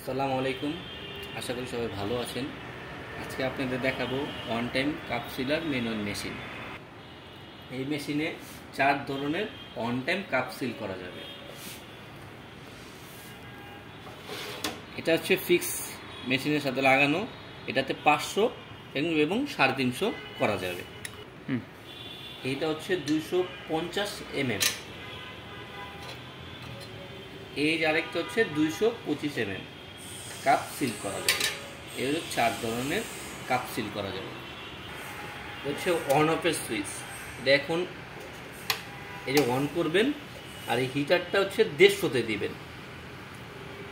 আসসালামু আলাইকুম। আশা করি সবাই ভালো আছেন। আজকে আপনাদের দেখাবো ওয়ান টাইম কাপ সিলার ম্যানুয়াল মেশিন। এই মেশিনে 4 ধরনের ওয়ান টাইম কাপ সিল করা যাবে। এটা হচ্ছে ফিক্স মেশিনের সাথে লাগানো। এটাতে 500 এবং 350 করা যাবে। এইটা হচ্ছে 250 mm। এই আরেকটা হচ্ছে 225 mm। কাপ সিল করা যাবে। এর 4 ধরনের কাপ সিল করা যাবে। হচ্ছে অন অফের সুইচ। এটা এখন এই যে অন করবেন, আর এই হিটারটা হচ্ছে 150-তে দিবেন।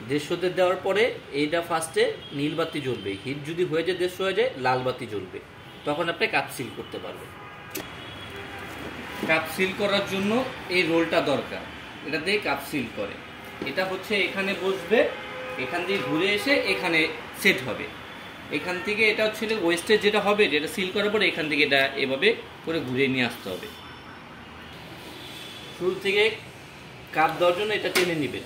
150-তে দেওয়ার পরে এইটা ফার্স্টে নীল বাতি জ্বলবে। হিট যদি হয়ে যায় 150 হয়ে যায়, লাল বাতি জ্বলবে। তখন আপনি কাপ সিল করতে পারবেন। কাপ সিল করার জন্য এই রোলটা দরকার। এটা দিয়ে কাপ সিল করে। এটা হচ্ছে এখানে বসবে, এখান দিয়ে ঘুরে এসে এখানে সেট হবে। এখান থেকে এটা হচ্ছে ওয়েস্টেজ যেটা হবে, যেটা সিল করার পরে এখান থেকে এটা এভাবে করে ঘুরিয়ে নিয়ে আসতে হবে। শুরু থেকে কাপ দেওয়ার জন্য এটা টেনে নেবেন,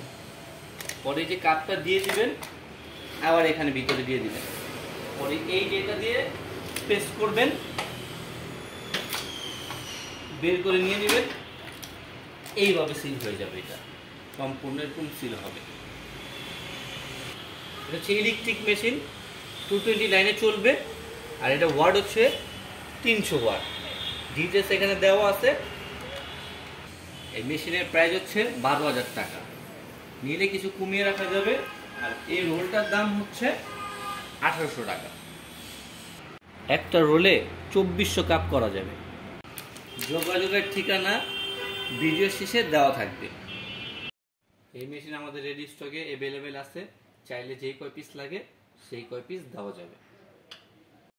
পরে যে কাপটা দিয়ে দিবেন, আবার এখানে ভিতরে দিয়ে দিবেন। পরে এই যেটা দিয়ে প্রেস করবেন, বের করে নিয়ে নেবেন। এইভাবে সিল হয়ে যাবে। এটা সম্পূর্ণ এরকম সিল হবে। এটা হচ্ছে ইলেকট্রিক মেশিন, 220 লাইনে চলবে। আর এটা ওয়াট হচ্ছে 300 ওয়াট। ডিটেলস এখানে দেওয়া আছে। এই মেশিনের প্রাইস হচ্ছে 12,000 টাকা। নিলে কিছু কমিয়ে রাখা যাবে। আর এই রোলটার দাম হচ্ছে 1800 টাকা। একটা রোলে 2400 কাপ করা যাবে। যোগাযোগের ঠিকানা ভিডিও শেষে দেওয়া থাকবে। এই মেশিন আমাদের রেডি স্টকে অ্যাভেলেবেল আছে। চাইলে যেই কয় পিস লাগে সেই কয় পিস দেওয়া যাবে।